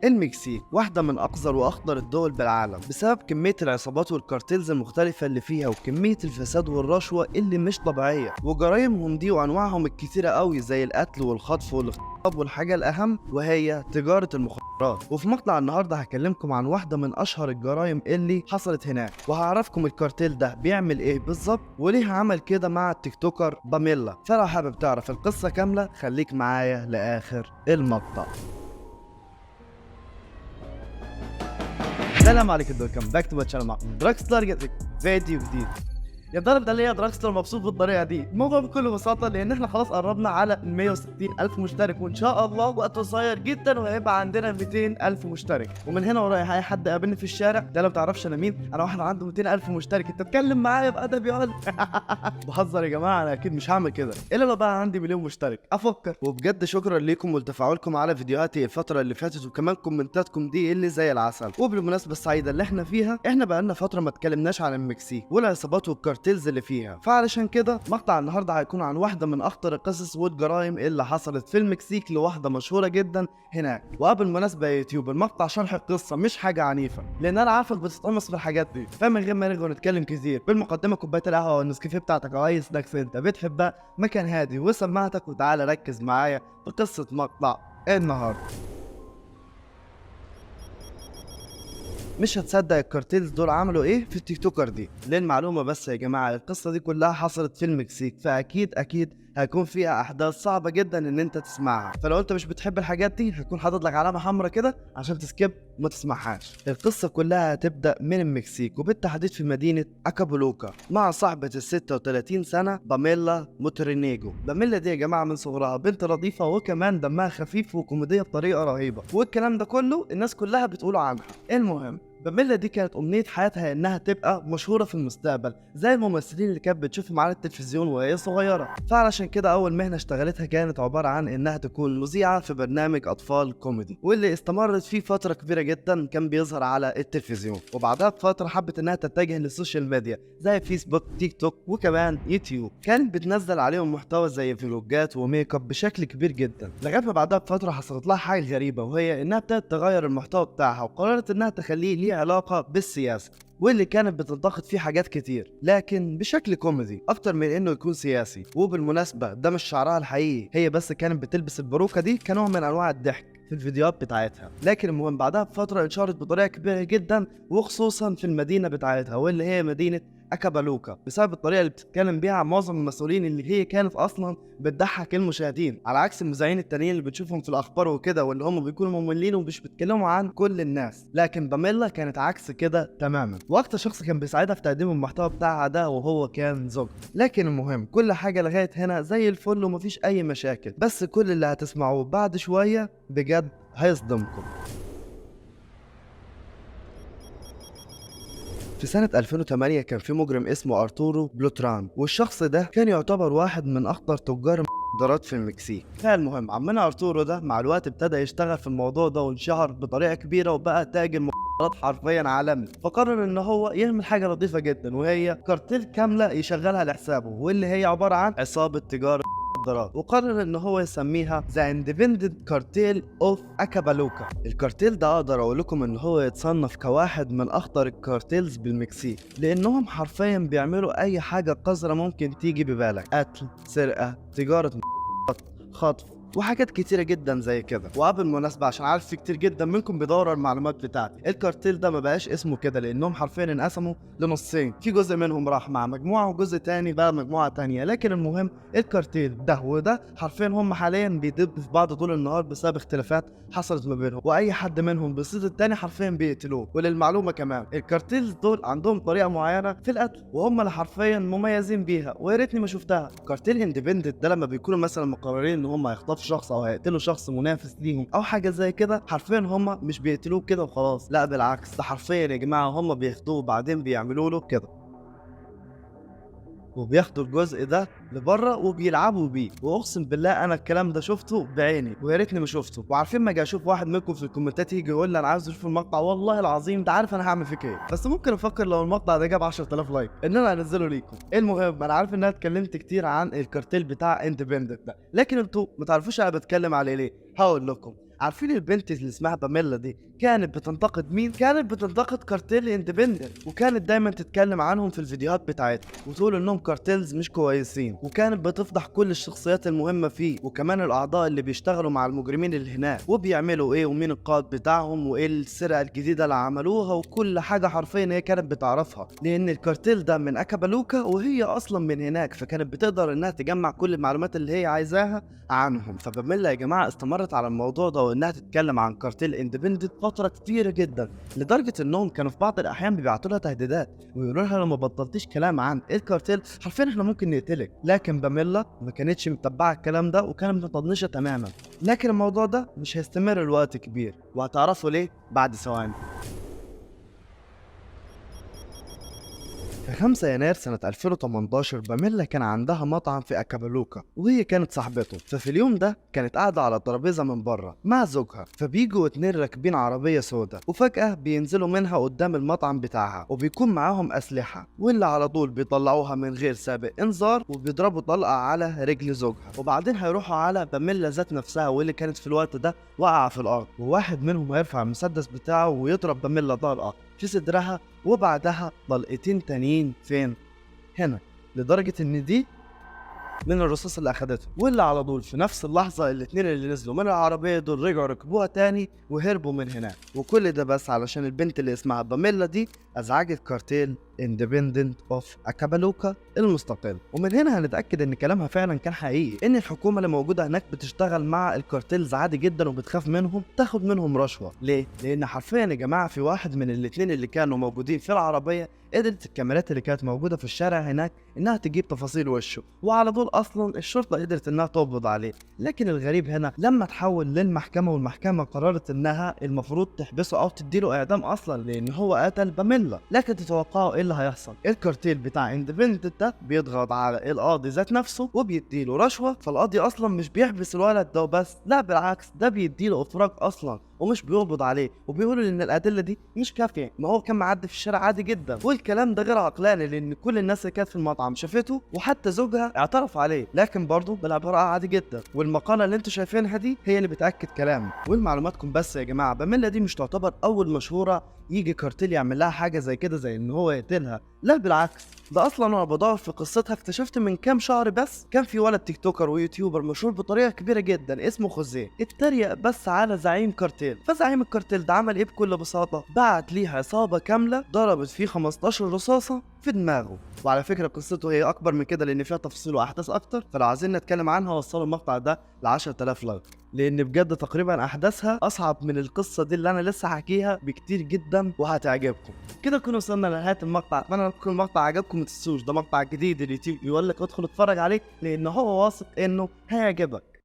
المكسيك واحدة من أقذر وأخطر الدول بالعالم بسبب كمية العصابات والكارتيلز المختلفة اللي فيها وكمية الفساد والرشوة اللي مش طبيعية، وجرايمهم دي وأنواعهم الكتيرة قوي زي القتل والخطف والاغتصاب، والحاجة الأهم وهي تجارة المخدرات. وفي مقطع النهاردة هكلمكم عن واحدة من أشهر الجرائم اللي حصلت هناك، وهعرفكم الكارتيل ده بيعمل إيه بالظبط وليه عمل كده مع التيك توكر باميلا. فلو حابب تعرف القصة كاملة خليك معايا لآخر المقطع. السلام عليكم، ويلكم باك تو ماي شانل. معكم دراكستار جديد فيديو جديد. يا ترى ده ليه دراكستار مبسوط بالطريقه دي؟ الموضوع بكل بساطه لان احنا خلاص قربنا على 160,000 مشترك، وان شاء الله وقت قصير جدا وهيبقى عندنا 200,000 مشترك. ومن هنا ورايح اي حد قابلني في الشارع ده لو تعرفش انا مين، انا واحد عنده 200,000 مشترك، انت تتكلم معايا بادب يا ولد. بهزر يا جماعه، انا اكيد مش هعمل كده الا لو بقى عندي مليون مشترك افكر. وبجد شكرا ليكم ولتفاعلكم على فيديوهاتي الفتره اللي فاتت، وكمان كومنتاتكم دي اللي زي العسل. وبالمناسبه السعيده اللي احنا فيها، احنا بقالنا فتره ما اتكلمناش عن المكسيك والعصابات والكارتيلز اللي فيها، فعلشان كده مقطع النهارده هيكون عن واحده من اخطر القصص والجرائم اللي حصلت في المكسيك لواحده مشهوره جدا هناك. وبالمناسبه يا يوتيوب، المقطع شرح القصه مش حاجه عنيفه، لان انا عارفك بتتقمص في الحاجات دي. فمن غير ما نرجع نتكلم كتير، بالمقدمه كوبايه القهوه والنسكافيه بتاعتك او اي سناكس انت بتحبها، مكان هادي وسماعتك، وتعالى ركز معايا في قصه مقطع النهارده. مش هتصدق الكارتيلز دول عملوا ايه في التيك توكر دي. للمعلومه بس يا جماعه، القصه دي كلها حصلت في المكسيك، فاكيد هيكون فيها احداث صعبه جدا ان انت تسمعها. فلو انت مش بتحب الحاجات دي هيكون حاطط لك علامه حمراء كده عشان تسكيب وما تسمعهاش. القصه كلها هتبدا من المكسيك، وبالتحديد في مدينه اكابولوكا، مع صاحبه ال 36 سنه باميلا موترينيجو. باميلا دي يا جماعه من صغرها بنت لطيفه، وكمان دمها خفيف وكوميديه بطريقه رهيبه، والكلام ده كله الناس كلها بتقوله عنها. المهم باميلا دي كانت أمنية حياتها إنها تبقى مشهورة في المستقبل زي الممثلين اللي كانت بتشوفهم على التلفزيون وهي صغيرة. فعلشان كده أول مهنة اشتغلتها كانت عبارة عن إنها تكون مذيعة في برنامج أطفال كوميدي، واللي استمرت فيه فترة كبيرة جدا كان بيظهر على التلفزيون. وبعدها بفترة حبت إنها تتجه للسوشيال ميديا زي فيسبوك، تيك توك، وكمان يوتيوب. كانت بتنزل عليهم محتوى زي فلوجات وميك اب بشكل كبير جدا، لغاية ما بعدها بفترة حصلت لها حاجة غريبة، وهي إنها ابتدت تغير المحتوى بتاعها وقررت إنها تخليه ليه علاقة بالسياسة، واللي كانت بتنتقد فيه حاجات كتير لكن بشكل كوميدي اكتر من انه يكون سياسي. وبالمناسبة ده مش شعرها الحقيقي، هي بس كانت بتلبس الباروكة دي كنوع من انواع الضحك في الفيديوهات بتاعتها. لكن المهم بعدها بفترة انشهرت بطريقة كبيرة جدا، وخصوصا في المدينة بتاعتها واللي هي مدينة اكابالوكا، بسبب الطريقة اللي بتتكلم بيها عن معظم المسؤولين اللي هي كانت اصلا بتضحك المشاهدين، على عكس المذيعين التانيين اللي بتشوفهم في الاخبار وكده، واللي هم بيكونوا مملين ومش بيتكلموا عن كل الناس. لكن باميلا كانت عكس كده تماما، واكتر شخص كان بيساعدها في تقديم المحتوى بتاعها ده وهو كان زوجها. لكن المهم كل حاجة لغاية هنا زي الفل ومفيش اي مشاكل، بس كل اللي هتسمعوه بعد شوية بجد هيصدمكم. في سنة 2008 كان في مجرم اسمه أرتورو بلوتران، والشخص ده كان يعتبر واحد من أخطر تجار المخدرات في المكسيك. فالمهم عمنا أرتورو ده مع الوقت ابتدى يشتغل في الموضوع ده وانشهر بطريقة كبيرة وبقى تاجر مخدرات حرفيا عالمي. فقرر ان هو يعمل حاجة لطيفة جدا، وهي كارتيل كاملة يشغلها لحسابه، واللي هي عبارة عن عصابة تجارة مخدرات. وقرر ان هو يسميها ذا اندبندنت كارتيل اوف اكابالوكا. الكارتيل ده اقدر اقول لكم ان هو يتصنف كواحد من اخطر الكارتيلز بالمكسيك، لانهم حرفيا بيعملوا اي حاجه قذره ممكن تيجي ببالك: قتل، سرقه، تجاره مخدرات، خطف، وحاجات كتيرة جدا زي كده. وبالمناسبة عشان عارف في كتير جدا منكم بيدوروا على المعلومات بتاعتي، الكارتيل ده ما بقاش اسمه كده لانهم حرفيا انقسموا لنصين، في جزء منهم راح مع مجموعة وجزء تاني بقى مجموعة تانية. لكن المهم الكارتيل ده وده حرفيا هم حاليا بيدبوا في بعض طول النهار بسبب اختلافات حصلت ما بينهم، واي حد منهم بيصيد التاني حرفيا بيقتلوه. وللمعلومة كمان الكارتيلز دول عندهم طريقة معينة في القتل وهم اللي حرفيا مميزين بيها، ويا ريتني ما شفتها. كارتيل اندبندنت ده لما بيكونوا مثلا مقررين ان هم هيخطفوا شخص او هيقتلوا شخص منافس ليهم او حاجه زي كده، حرفيا هم مش بيقتلوه كده وخلاص، لا بالعكس، ده حرفيا يا جماعه هم بياخدوه وبعدين بيعملوا له كده، وبياخدوا الجزء ده لبره وبيلعبوا بيه. واقسم بالله انا الكلام ده شفته بعيني ويا ريتني ما شفته. وعارفين ما اجي اشوف واحد منكم في الكومنتات يجي يقول لي انا عايز اشوف المقطع، والله العظيم انت عارف انا هعمل فيك ايه، بس ممكن افكر لو المقطع ده جاب 10,000 لايك ان انا انزله ليكم. المهم انا عارف ان انا اتكلمت كتير عن الكارتيل بتاع اندبندنت ده، لكن انتوا ما تعرفوش انا بتكلم عليه ليه. هقول لكم. عارفين البنت اللي اسمها باميلا دي كانت بتنتقد مين؟ كانت بتنتقد كارتيل اندبندنت، وكانت دايما تتكلم عنهم في الفيديوهات بتاعتها وتقول انهم كارتيلز مش كويسين، وكانت بتفضح كل الشخصيات المهمه فيه وكمان الاعضاء اللي بيشتغلوا مع المجرمين اللي هناك وبيعملوا ايه ومين القائد بتاعهم وايه السرقه الجديده اللي عملوها، وكل حاجه حرفيا هي كانت بتعرفها لان الكارتيل ده من اكابالوكا وهي اصلا من هناك، فكانت بتقدر انها تجمع كل المعلومات اللي هي عايزاها عنهم. فباميلا يا جماعه استمرت على الموضوع ده وانها تتكلم عن كارتيل اندبندنت فتره كتيره جدا، لدرجه انهم كانوا في بعض الاحيان بيبعتوا لها تهديدات ويقولوا لها لو ما بطلتيش كلام عن الكارتيل حرفيا احنا ممكن نقتلك. لكن باميلا ما كانتش متبعه الكلام ده وكانت مطنشه تماما. لكن الموضوع ده مش هيستمر لوقت كبير وهتعرفوا ليه بعد ثواني. في 5 يناير سنة 2018 باميلا كان عندها مطعم في أكابالوكا وهي كانت صاحبته، ففي اليوم ده كانت قاعدة على ترابيزة من بره مع زوجها، فبيجوا 2 راكبين عربية سودا وفجأة بينزلوا منها قدام المطعم بتاعها وبيكون معاهم أسلحة، واللي على طول بيطلعوها من غير سابق إنذار وبيضربوا طلقة على رجل زوجها، وبعدين هيروحوا على باميلا ذات نفسها واللي كانت في الوقت ده واقعة في الأرض، وواحد منهم هيرفع المسدس بتاعه ويضرب باميلا طلقة في صدرها وبعدها طلقتين تانيين فين؟ هنا، لدرجة ان دي من الرصاص اللي اخدته، واللي على طول في نفس اللحظة الاتنين اللي نزلوا من العربية دول رجعوا ركبوها تاني وهربوا من هناك، وكل ده بس علشان البنت اللي اسمها باميلا دي ازعجت كارتيل اندبندنت اوف اكابالوكا المستقل. ومن هنا هنتاكد ان كلامها فعلا كان حقيقي، ان الحكومه اللي موجوده هناك بتشتغل مع الكارتيلز عادي جدا وبتخاف منهم تاخد منهم رشوه. ليه؟ لان حرفيا يا جماعه في واحد من الاثنين اللي كانوا موجودين في العربيه قدرت الكاميرات اللي كانت موجوده في الشارع هناك انها تجيب تفاصيل وشه، وعلى طول اصلا الشرطه قدرت انها تقبض عليه. لكن الغريب هنا لما تحول للمحكمه والمحكمه قررت انها المفروض تحبسه او تديله اعدام اصلا لان هو قتل باميلا. لكن تتوقعوا ايه اللي هيحصل؟ الكارتيل بتاع اندبندنت ده بيضغط على القاضي ذات نفسه وبيديله رشوه، فالقاضي اصلا مش بيحبس الولد ده وبس، لا بالعكس ده بيديله افراج اصلا ومش بيقبض عليه، وبيقولوا ان الادله دي مش كافيه، ما هو كان معدي في الشارع عادي جدا، والكلام ده غير عقلاني لان كل الناس اللي كانت في المطعم شافته وحتى زوجها اعترف عليه، لكن برضه بالعباره عادي جدا. والمقاله اللي انتوا شايفينها دي هي اللي بتاكد كلامي. والمعلوماتكم بس يا جماعه باميلا دي مش تعتبر اول مشهوره يجي كارتيل يعمل لها حاجه زي كده زي ان هو يقتلها، لا بالعكس، ده اصلا وانا بدور في قصتها اكتشفت من كام شهر بس كان في ولد تيك توكر ويوتيوبر مشهور بطريقه كبيره جدا اسمه خوزيه اتريق بس على زعيم كارتيل، فزعيم الكارتيل ده عمل ايه بكل بساطه؟ بعت ليه عصابه كامله ضربت فيه 15 رصاصه في دماغه. وعلى فكره قصته هي اكبر من كده لان فيها تفاصيل واحداث اكتر، فلو عايزين نتكلم عنها وصلوا المقطع ده ل 10000 لايك لان بجد تقريبا احداثها اصعب من القصه دي اللي انا لسه حكيها بكتير جدا وهتعجبكم. كده نكون وصلنا لنهايه المقطع، اتمنى يكون المقطع عجبكم. متنسوش ده مقطع جديد اليوتيوب يقول لك ادخل اتفرج عليه لان هو واثق انه هيعجبك.